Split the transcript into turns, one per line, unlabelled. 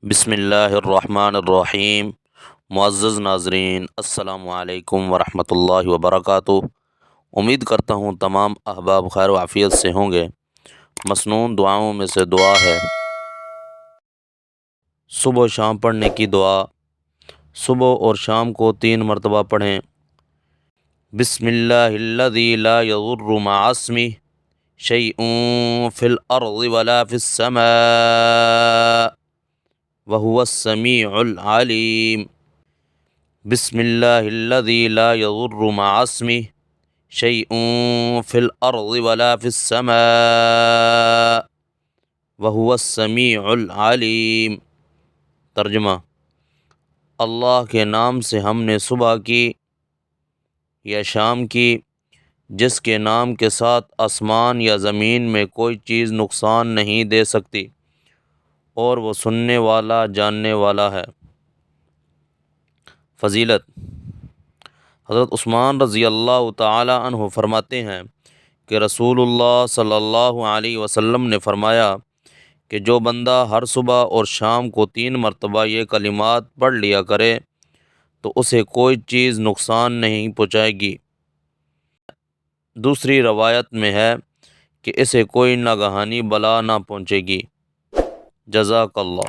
بسم اللہ الرحمن الرحیم۔ معزز ناظرین، السلام علیکم ورحمۃ اللہ وبرکاتہ۔ امید کرتا ہوں تمام احباب خیر و عافیت سے ہوں گے۔ مسنون دعاؤں میں سے دعا ہے صبح و شام پڑھنے کی دعا۔ صبح اور شام کو 3 مرتبہ پڑھیں۔ بسم اللہ الذی لا یضر مع اسمہ شیء فی الارض ولا فی السماء وهو السمیع العلیم۔ بسم اللہ الذی لا یضر مع اسمہ شیء فی الارض ولا فی السماء وهو السمیع العلیم۔ ترجمہ: اللہ کے نام سے ہم نے صبح کی یا شام کی، جس کے نام کے ساتھ آسمان یا زمین میں کوئی چیز نقصان نہیں دے سکتی، اور وہ سننے والا جاننے والا ہے۔ فضیلت: حضرت عثمان رضی اللہ تعالی عنہ فرماتے ہیں کہ رسول اللہ صلی اللہ علیہ وسلم نے فرمایا کہ جو بندہ ہر صبح اور شام کو 3 مرتبہ یہ کلمات پڑھ لیا کرے تو اسے کوئی چیز نقصان نہیں پہنچائے گی۔ دوسری روایت میں ہے کہ اسے کوئی ناگہانی بلا نہ پہنچے گی۔ جزاک اللہ۔